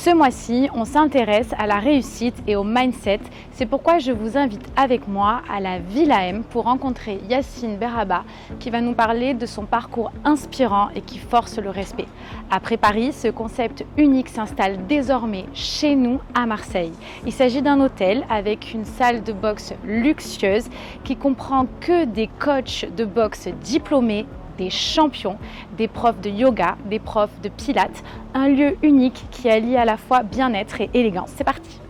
Ce mois-ci, on s'intéresse à la réussite et au mindset. C'est pourquoi je vous invite avec moi à la Villa M pour rencontrer Yacine Berraba qui va nous parler de son parcours inspirant et qui force le respect. Après Paris, ce concept unique s'installe désormais chez nous à Marseille. Il s'agit d'un hôtel avec une salle de boxe luxueuse qui comprend que des coachs de boxe diplômés, des champions, des profs de yoga, des profs de pilates, un lieu unique qui allie à la fois bien-être et élégance. C'est parti.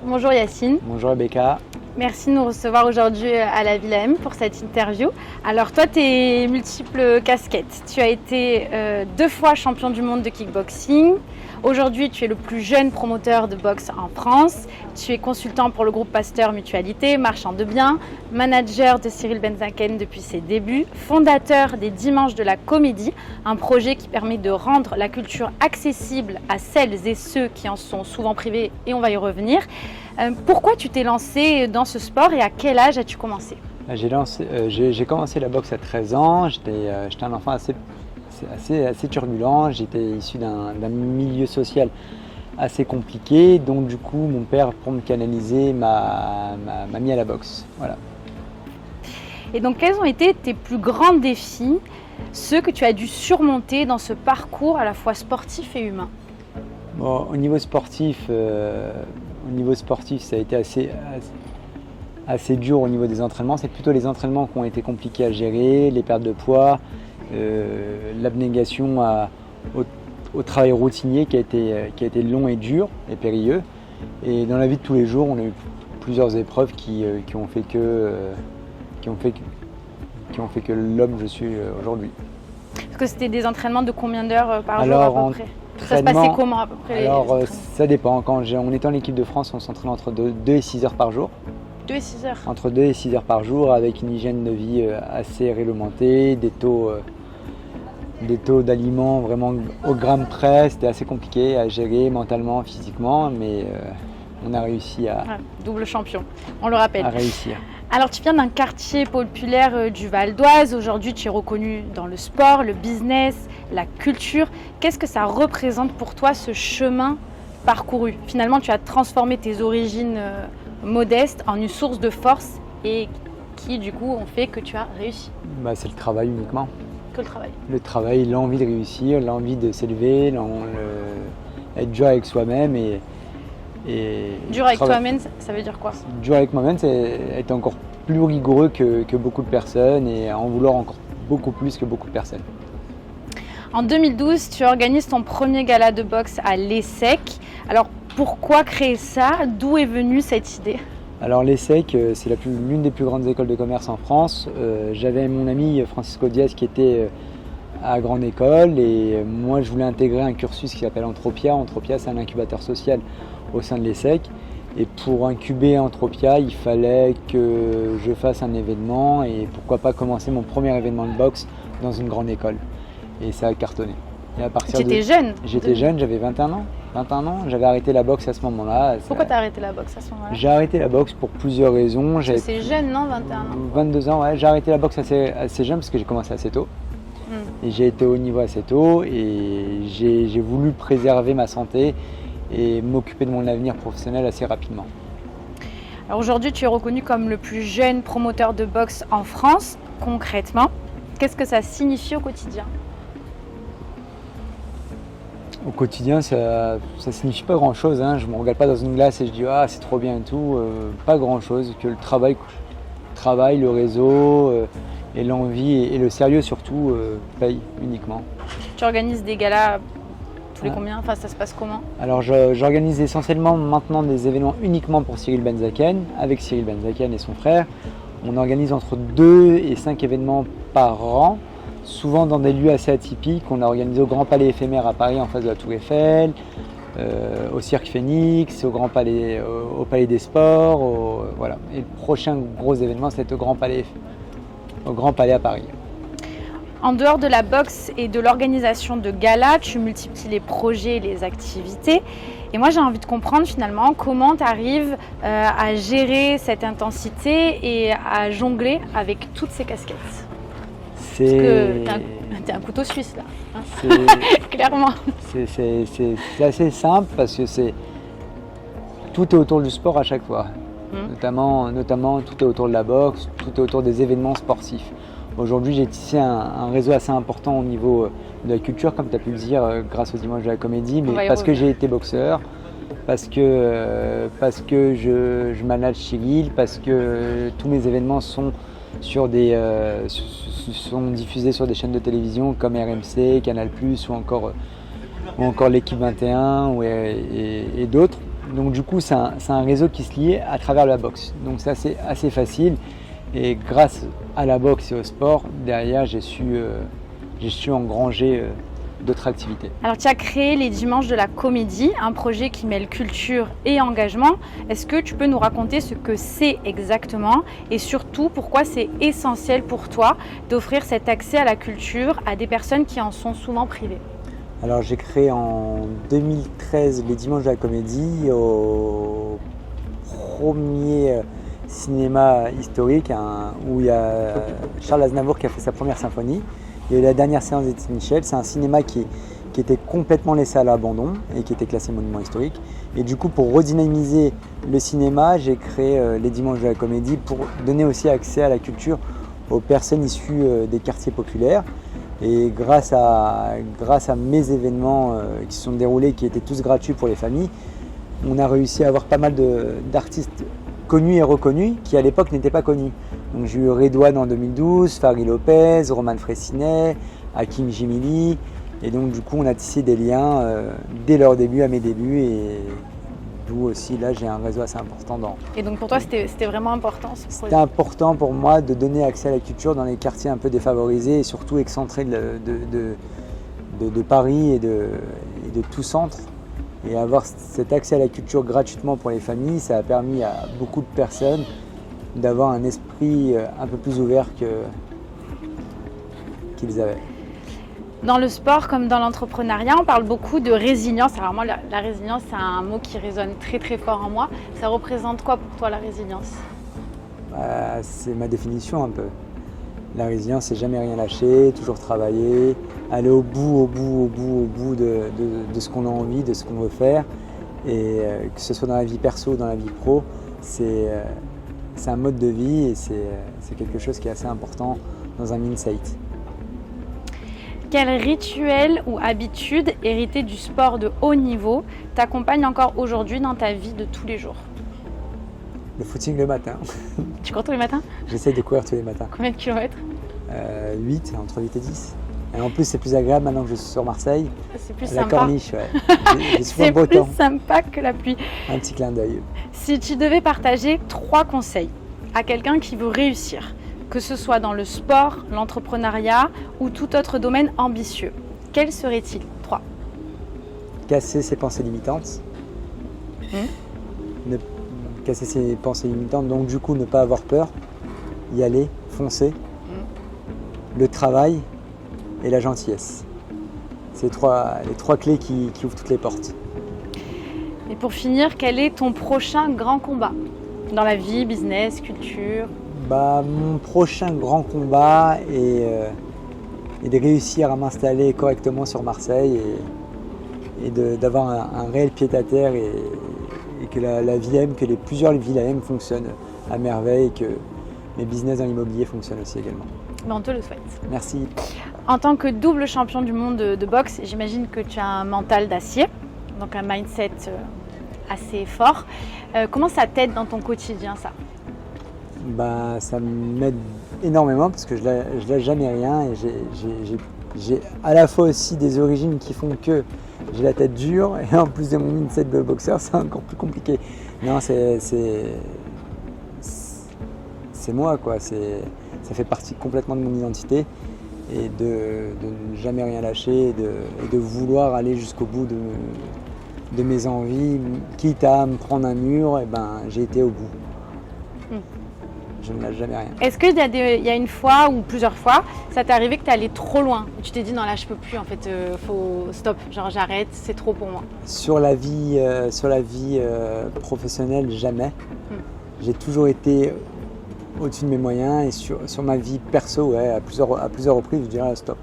Bonjour Yacine. Bonjour Rebecca. Merci de nous recevoir aujourd'hui à la Villa M pour cette interview. Alors toi, tu es multiples casquettes. Tu as été 2 fois champion du monde de kickboxing. Aujourd'hui, tu es le plus jeune promoteur de boxe en France. Tu es consultant pour le groupe Pasteur Mutualité, marchand de biens, manager de Cyril Benzaken depuis ses débuts, fondateur des Dimanches de la Comédie, un projet qui permet de rendre la culture accessible à celles et ceux qui en sont souvent privés, et on va y revenir. Pourquoi tu t'es lancé dans ce sport et à quel âge as-tu commencé ? J'ai commencé la boxe à 13 ans. J'étais un enfant assez turbulent. J'étais issu d'un milieu social assez compliqué. Donc du coup, mon père, pour me canaliser, m'a mis à la boxe. Voilà. Et donc, quels ont été tes plus grands défis, ceux que tu as dû surmonter dans ce parcours à la fois sportif et humain ? Bon, au niveau sportif, ça a été assez dur au niveau des entraînements. C'est plutôt les entraînements qui ont été compliqués à gérer, les pertes de poids, l'abnégation au travail routinier qui a été long et dur et périlleux. Et dans la vie de tous les jours, on a eu plusieurs épreuves qui ont fait que l'homme que je suis aujourd'hui. Est-ce que c'était des entraînements de combien d'heures par jour à peu près ? Ça se passait comment à peu près ? Alors ça dépend. Quand on était en équipe de France, on s'entraînait entre 2 et 6 heures par jour. 2 et 6 heures. Entre 2 et 6 heures par jour, avec une hygiène de vie assez réglementée, des taux d'aliments vraiment au gramme près. C'était assez compliqué à gérer mentalement, physiquement, mais on a réussi double champion, on le rappelle. À réussir. Alors tu viens d'un quartier populaire du Val d'Oise. Aujourd'hui tu es reconnu dans le sport, le business, la culture. Qu'est-ce que ça représente pour toi ce chemin parcouru ? Finalement tu as transformé tes origines modestes en une source de force et qui du coup ont fait que tu as réussi. C'est le travail uniquement. Que le travail. Le travail, l'envie de réussir, l'envie de s'élever, être dur avec soi-même et dur avec toi-même, ça veut dire quoi ? Dur avec moi-même, c'est être encore plus rigoureux que beaucoup de personnes et en vouloir encore beaucoup plus que beaucoup de personnes. En 2012, tu organises ton premier gala de boxe à l'ESSEC. Alors pourquoi créer ça ? D'où est venue cette idée ? Alors l'ESSEC, c'est l'une des plus grandes écoles de commerce en France. J'avais mon ami Francisco Diaz qui était à grande école et moi je voulais intégrer un cursus qui s'appelle Entropia. Entropia, c'est un incubateur social au sein de l'ESSEC. Et pour incuber Entropia, il fallait que je fasse un événement et pourquoi pas commencer mon premier événement de boxe dans une grande école. Et ça a cartonné. Et à partir J'étais jeune. J'étais jeune, j'avais 21 ans. J'avais arrêté la boxe à ce moment-là. Pourquoi tu as arrêté la boxe à ce moment-là ? J'ai arrêté la boxe pour plusieurs raisons. C'est jeune, non, 21 ans ? 22 ans, ouais. J'ai arrêté la boxe assez jeune parce que j'ai commencé assez tôt. Et j'ai été au niveau assez tôt et j'ai voulu préserver ma santé et m'occuper de mon avenir professionnel assez rapidement. Alors aujourd'hui, tu es reconnu comme le plus jeune promoteur de boxe en France. Concrètement, qu'est-ce que ça signifie au quotidien ? Au quotidien, ça signifie pas grand-chose. Je me regarde pas dans une glace et je dis « Ah, c'est trop bien et tout ». Pas grand-chose, que le travail, le réseau et l'envie et le sérieux surtout payent uniquement. Tu organises des galas tous les combien ? Enfin, ça se passe comment ? Alors j'organise essentiellement maintenant des événements uniquement pour Cyril Benzaken, avec Cyril Benzaken et son frère. On organise entre 2 et 5 événements par an. Souvent dans des lieux assez atypiques. On a organisé au Grand Palais éphémère à Paris en face de la Tour Eiffel, au Cirque Phoenix, au Palais des Sports, voilà. Et le prochain gros événement, c'est au Grand Palais à Paris. En dehors de la boxe et de l'organisation de galas, tu multiplies les projets et les activités. Et moi, j'ai envie de comprendre finalement comment tu arrives à gérer cette intensité et à jongler avec toutes ces casquettes. Parce que t'es un couteau suisse là, hein. Clairement. C'est assez simple parce que tout est autour du sport à chaque fois. Notamment tout est autour de la boxe, tout est autour des événements sportifs. Aujourd'hui, j'ai tissé un réseau assez important au niveau de la culture, comme tu as pu le dire, grâce au Dimanche de la Comédie, mais parce que j'ai été boxeur, parce que je manage chez Lille, parce que tous mes événements sont diffusés sur des chaînes de télévision comme RMC, Canal+, ou encore l'équipe 21 et d'autres. Donc du coup, c'est un réseau qui se lie à travers la boxe. Donc ça, c'est assez facile. Et grâce à la boxe et au sport, derrière, j'ai su engranger d'autres activités. Alors tu as créé les Dimanches de la Comédie, un projet qui mêle culture et engagement. Est-ce que tu peux nous raconter ce que c'est exactement et surtout pourquoi c'est essentiel pour toi d'offrir cet accès à la culture à des personnes qui en sont souvent privées? Alors j'ai créé en 2013 les Dimanches de la Comédie au premier cinéma historique où il y a Charles Aznavour qui a fait sa première symphonie. Il y a eu la dernière séance d'Étienne Michel. C'est un cinéma qui était complètement laissé à l'abandon et qui était classé monument historique. Et du coup, pour redynamiser le cinéma, j'ai créé les Dimanches de la Comédie pour donner aussi accès à la culture aux personnes issues des quartiers populaires. Et grâce à mes événements qui se sont déroulés, qui étaient tous gratuits pour les familles, on a réussi à avoir pas mal d'artistes connus et reconnus qui à l'époque n'étaient pas connus. Donc j'ai eu Redouane en 2012, Farid Lopez, Roman Fressinet, Hakim Jimili. Et donc du coup on a tissé des liens dès leur début à mes débuts. Et d'où aussi là j'ai un réseau assez important dans... Et donc pour toi c'était vraiment important ce projet? C'était important pour moi de donner accès à la culture dans les quartiers un peu défavorisés et surtout excentrés de Paris et de tout centre. Et avoir cet accès à la culture gratuitement pour les familles, ça a permis à beaucoup de personnes d'avoir un esprit un peu plus ouvert qu'ils avaient. Dans le sport comme dans l'entrepreneuriat, on parle beaucoup de résilience. Alors moi, la résilience, c'est un mot qui résonne très très fort en moi. Ça représente quoi pour toi la résilience? C'est ma définition un peu. La résilience, c'est jamais rien lâcher, toujours travailler, aller au bout de ce qu'on a envie, de ce qu'on veut faire. Et que ce soit dans la vie perso ou dans la vie pro, c'est un mode de vie et c'est quelque chose qui est assez important dans un insight. Quel rituel ou habitude héritée du sport de haut niveau t'accompagne encore aujourd'hui dans ta vie de tous les jours? Le footing le matin. Tu cours tous les matins? J'essaie de courir tous les matins. Combien de kilomètres? 8, entre 8 et 10. Et en plus, c'est plus agréable maintenant que je suis sur Marseille. C'est plus la sympa. Corniche, ouais. C'est plus sympa que la pluie. Un petit clin d'œil. Si tu devais partager 3 conseils à quelqu'un qui veut réussir, que ce soit dans le sport, l'entrepreneuriat ou tout autre domaine ambitieux, quels seraient-ils? 3. Casser ses pensées limitantes. Casser ses pensées limitantes, donc du coup ne pas avoir peur, y aller, foncer. Le travail et la gentillesse. C'est les trois clés qui ouvrent toutes les portes. Et pour finir, quel est ton prochain grand combat dans la vie, business, culture? Mon prochain grand combat est de réussir à m'installer correctement sur Marseille et d'avoir un réel pied-à-terre et que la Vilem, que plusieurs villes fonctionnent à merveille et que mes business dans l'immobilier fonctionnent aussi également. On te le souhaite. Merci. En tant que double champion du monde de boxe, j'imagine que tu as un mental d'acier, donc un mindset assez fort. Comment ça t'aide dans ton quotidien, ça? Ça m'aide énormément parce que je lâche jamais rien et j'ai à la fois aussi des origines qui font que j'ai la tête dure et en plus de mon mindset de boxeur, c'est encore plus compliqué. Non, c'est moi, quoi. Ça fait partie complètement de mon identité et de ne jamais rien lâcher et de vouloir aller jusqu'au bout de mes envies, quitte à me prendre un mur, j'ai été au bout. Je ne lâche jamais rien. Est-ce qu'il y a une fois ou plusieurs fois, ça t'est arrivé que tu es allé trop loin et tu t'es dit non là je peux plus en fait, faut stop, genre j'arrête, c'est trop pour moi? Sur la vie professionnelle, jamais. J'ai toujours été au-dessus de mes moyens et sur ma vie perso, ouais, à plusieurs reprises, je dirais stop.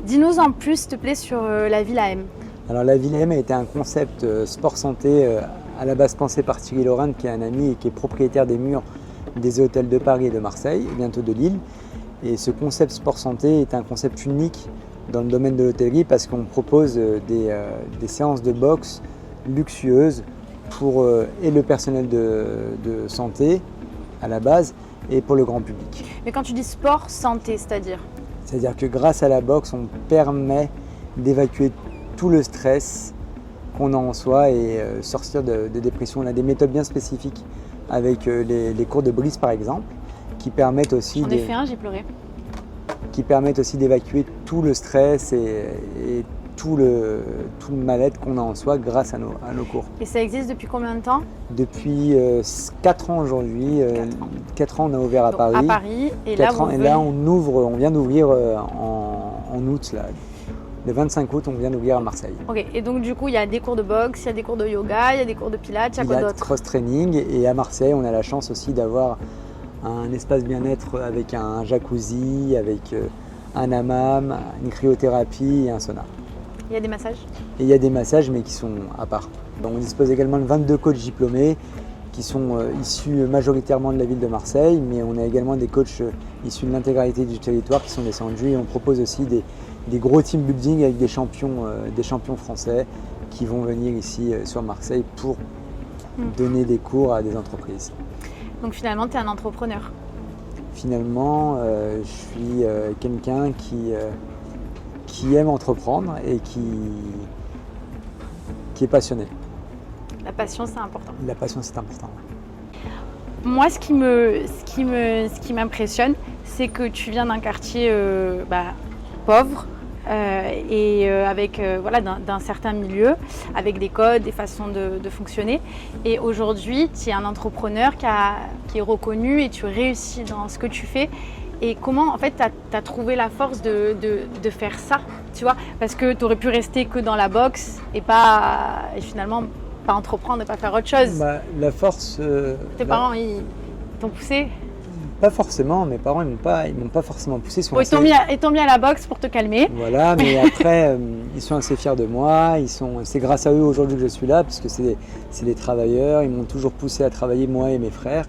Dis-nous en plus, s'il te plaît, sur la Villa M. Alors la Villa M a été un concept sport santé à la base pensé par Thierry Laurent, qui est un ami et qui est propriétaire des murs des hôtels de Paris et de Marseille, et bientôt de Lille. Et ce concept sport santé est un concept unique dans le domaine de l'hôtellerie parce qu'on propose des séances de boxe luxueuses pour et le personnel de santé à la base et pour le grand public. Mais quand tu dis sport santé, c'est-à-dire? C'est-à-dire que grâce à la boxe, on permet d'évacuer tout le stress qu'on a en soi et sortir de dépression. On a des méthodes bien spécifiques avec les cours de brise par exemple qui permettent aussi J'en ai fait un, j'ai pleuré. Qui permettent aussi d'évacuer tout le stress et tout le mal-être qu'on a en soi grâce à nos cours. Et ça existe depuis combien de temps? Depuis 4 ans aujourd'hui. 4 ans on a ouvert à Paris. À Paris. Et là, on vient d'ouvrir en août. Là. Le 25 août, on vient d'ouvrir à Marseille. Ok, et donc du coup, il y a des cours de boxe, il y a des cours de yoga, il y a des cours de pilates, il y a quoi d'autre? Cross-training. Et à Marseille, on a la chance aussi d'avoir un espace bien-être avec un jacuzzi, avec un hammam, une cryothérapie et un sauna. Il y a des massages? Et il y a des massages, mais qui sont à part. Donc, on dispose également de 22 coachs diplômés qui sont issus majoritairement de la ville de Marseille, mais on a également des coachs issus de l'intégralité du territoire qui sont descendus et on propose aussi des gros team building avec des champions français qui vont venir ici sur Marseille pour donner des cours à des entreprises. Donc finalement, tu es un entrepreneur? Finalement, je suis quelqu'un qui aime entreprendre et qui est passionné. La passion, c'est important. La passion, c'est important. Moi, ce qui m'impressionne, c'est que tu viens d'un quartier pauvre et avec d'un certain milieu, avec des codes, des façons de fonctionner. Et aujourd'hui, tu es un entrepreneur qui est reconnu et tu réussis dans ce que tu fais. Et comment, en fait, tu as trouvé la force de faire ça, tu vois? Parce que tu aurais pu rester que dans la boxe et finalement pas entreprendre et pas faire autre chose. La force... Tes parents, ils t'ont poussé? Pas forcément, mes parents ils m'ont pas forcément poussé. Ils t'ont mis à la boxe pour te calmer. Voilà, mais après, ils sont assez fiers de moi. C'est grâce à eux aujourd'hui que je suis là, parce que c'est des travailleurs. Ils m'ont toujours poussé à travailler, moi et mes frères.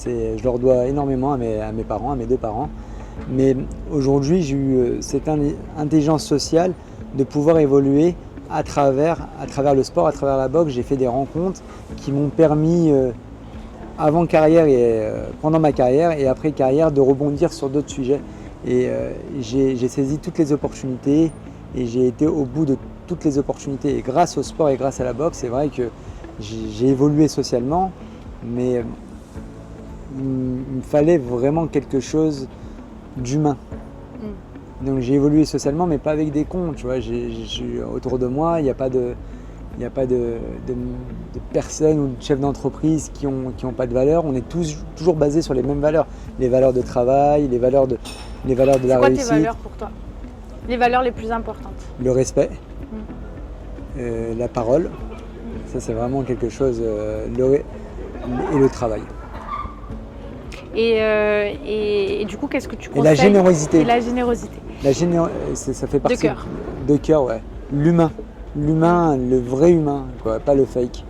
Je leur dois énormément à mes parents, à mes deux parents. Mais aujourd'hui, j'ai eu cette intelligence sociale de pouvoir évoluer à travers le sport, à travers la boxe. J'ai fait des rencontres qui m'ont permis, avant carrière et pendant ma carrière et après carrière, de rebondir sur d'autres sujets. Et j'ai saisi toutes les opportunités et j'ai été au bout de toutes les opportunités. Et grâce au sport et grâce à la boxe, c'est vrai que j'ai évolué socialement, mais il me fallait vraiment quelque chose d'humain. Donc j'ai évolué socialement, mais pas avec des cons, tu vois. Autour de moi, il n'y a pas de personnes ou de chefs d'entreprise qui ont pas de valeurs. On est toujours basés sur les mêmes valeurs. Les valeurs de travail, les valeurs de la réussite. C'est quoi tes valeurs pour toi? Les valeurs les plus importantes? Le respect, la parole, ça c'est vraiment quelque chose, et le travail. Et du coup, qu'est-ce que tu conseilles? Et la générosité. Et la générosité. Ça fait partie. De cœur. De cœur, ouais. L'humain, le vrai humain, quoi, pas le fake.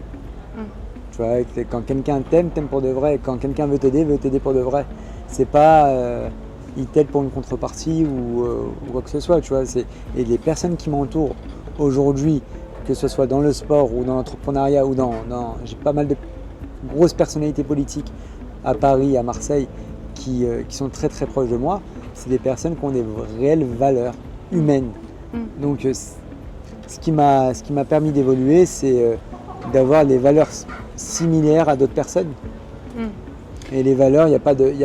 Tu vois, quand quelqu'un t'aime pour de vrai. Quand quelqu'un veut t'aider pour de vrai. C'est pas il t'aide pour une contrepartie ou quoi que ce soit, tu vois. Et les personnes qui m'entourent aujourd'hui, que ce soit dans le sport ou dans l'entrepreneuriat ou j'ai pas mal de grosses personnalités politiques à Paris, à Marseille, qui sont très très proches de moi, c'est des personnes qui ont des réelles valeurs humaines. Donc ce qui m'a permis d'évoluer, c'est d'avoir des valeurs similaires à d'autres personnes. Et les valeurs, il n'y a pas de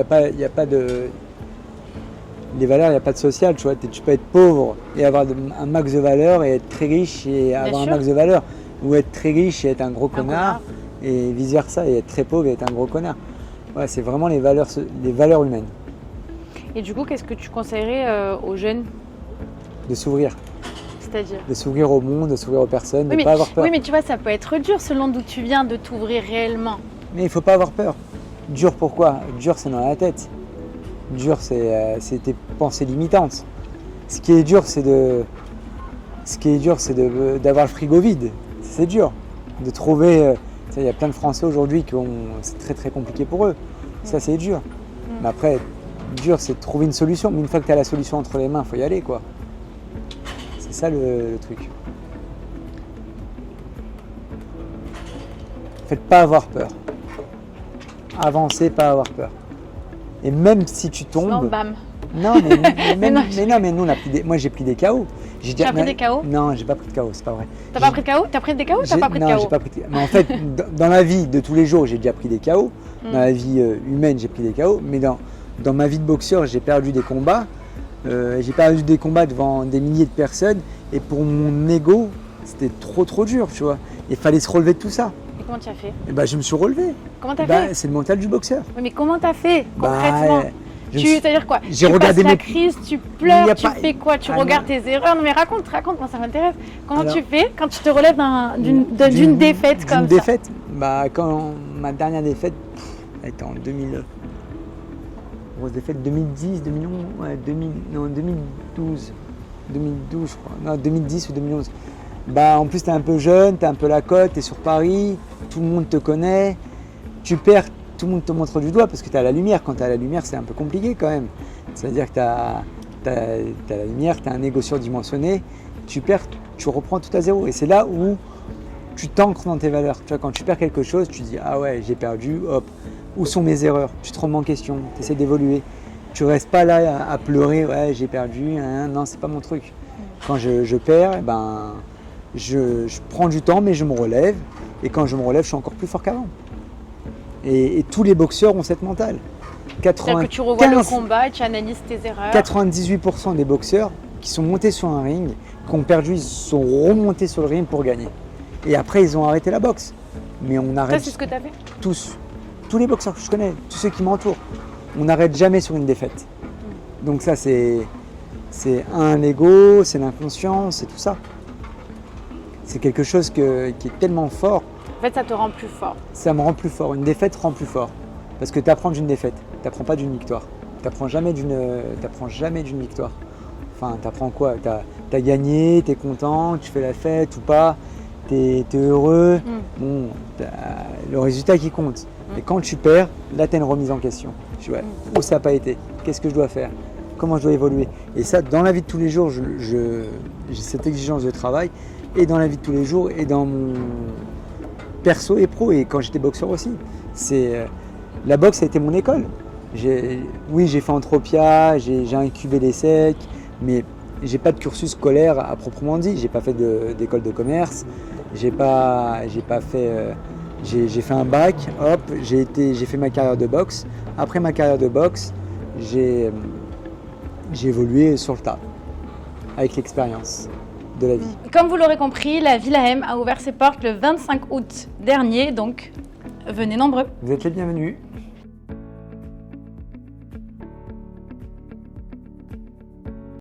social, tu vois. Tu peux être pauvre et avoir un max de valeurs et être très riche et avoir un max de valeurs. Ou être très riche et être un gros connard, et vice versa, et être très pauvre et être un gros connard. Ouais, c'est vraiment les valeurs humaines. Et du coup, qu'est-ce que tu conseillerais aux jeunes? De s'ouvrir. C'est-à-dire? De s'ouvrir au monde, de s'ouvrir aux personnes, de ne pas avoir peur. Oui, mais tu vois, ça peut être dur selon d'où tu viens de t'ouvrir réellement. Mais il ne faut pas avoir peur. Dur pourquoi? Dur, c'est dans la tête. Dur, c'est tes pensées limitantes. Ce qui est dur, c'est d'avoir le frigo vide. C'est dur. De trouver. Il y a plein de Français aujourd'hui c'est très très compliqué pour eux. Ça, c'est dur. Mais après, dur, c'est de trouver une solution. Mais une fois que tu as la solution entre les mains, il faut y aller, quoi. C'est ça le truc. Faites pas avoir peur. Avancez, pas avoir peur. Et même si tu tombes. Sinon, bam. Non, mais nous, moi j'ai pris des KO. Tu as pris des KO? Non, j'ai pas pris de KO, c'est pas vrai. T'as pas pris de KO? T'as pris des KO ou t'as pas pris de KO? Non, j'ai pas pris de KO. Mais en fait, dans la vie de tous les jours, j'ai déjà pris des KO. Dans la vie humaine, j'ai pris des KO. Mais dans ma vie de boxeur, j'ai perdu des combats. J'ai perdu des combats devant des milliers de personnes. Et pour mon ego, c'était trop dur, tu vois. Il fallait se relever de tout ça. Et comment tu as fait? Et je me suis relevé. Comment t'as fait? C'est le mental du boxeur. Oui, mais comment t'as fait concrètement? C'est-à-dire quoi? J'ai tu regardé passes la crise, tu pleures, tu fais quoi? Tu regardes non. tes erreurs? Non mais raconte, moi ça m'intéresse. Comment tu fais quand tu te relèves d'une défaite comme ça? D'une défaite? Quand ma dernière défaite, elle était en 2000. Grosse défaite 2010, 2011, ouais, 2012. 2012 je crois. Non, 2010 ou 2011. En plus t'es un peu jeune, t'es un peu la cote, t'es sur Paris, tout le monde te connaît, tu perds. Tout le monde te montre du doigt parce que tu as la lumière. Quand tu as la lumière, c'est un peu compliqué quand même. C'est-à-dire que tu as la lumière, tu as un ego surdimensionné, tu perds, tu reprends tout à zéro. Et c'est là où tu t'ancres dans tes valeurs. Tu vois, quand tu perds quelque chose, tu dis « Ah ouais, j'ai perdu, hop, où sont mes erreurs ?» Tu te remets en question, tu essaies d'évoluer. Tu restes pas là à pleurer « Ouais, j'ai perdu, hein, non, c'est pas mon truc. » Quand je perds, je prends du temps, mais je me relève. Et quand je me relève, je suis encore plus fort qu'avant. Et tous les boxeurs ont cette mentale. C'est-à-dire que tu revois le combat et tu analyses tes erreurs. 98% des boxeurs qui sont montés sur un ring, qui ont perdu, ils sont remontés sur le ring pour gagner. Et après, ils ont arrêté la boxe. Mais on arrête. Ça, c'est ce que tu as fait? Tous les boxeurs que je connais, tous ceux qui m'entourent, on n'arrête jamais sur une défaite. Donc ça, c'est l'ego, c'est l'inconscient, c'est tout ça. C'est quelque chose qui est tellement fort. En fait, ça te rend plus fort. Ça me rend plus fort. Une défaite rend plus fort. Parce que tu apprends d'une défaite. Tu n'apprends pas d'une victoire. Tu n'apprends jamais d'une victoire. Enfin, tu apprends quoi? Tu as gagné, tu es content, tu fais la fête ou pas, tu es heureux. Bon, le résultat qui compte. Et quand tu perds, là, tu as une remise en question. Tu vois, où ça n'a pas été? Qu'est-ce que je dois faire? Comment je dois évoluer? Et ça, dans la vie de tous les jours, j'ai cette exigence de travail. Et dans la vie de tous les jours, et dans mon perso et pro, et quand j'étais boxeur aussi. La boxe a été mon école. Oui, j'ai fait Entropia, j'ai incubé les secs, mais j'ai pas de cursus scolaire à proprement dit. J'ai pas fait d'école de commerce, j'ai fait un bac, hop, j'ai fait ma carrière de boxe. Après ma carrière de boxe, j'ai évolué sur le tas, avec l'expérience de la vie. Comme vous l'aurez compris, la Villa M a ouvert ses portes le 25 août dernier, donc venez nombreux. Vous êtes les bienvenus.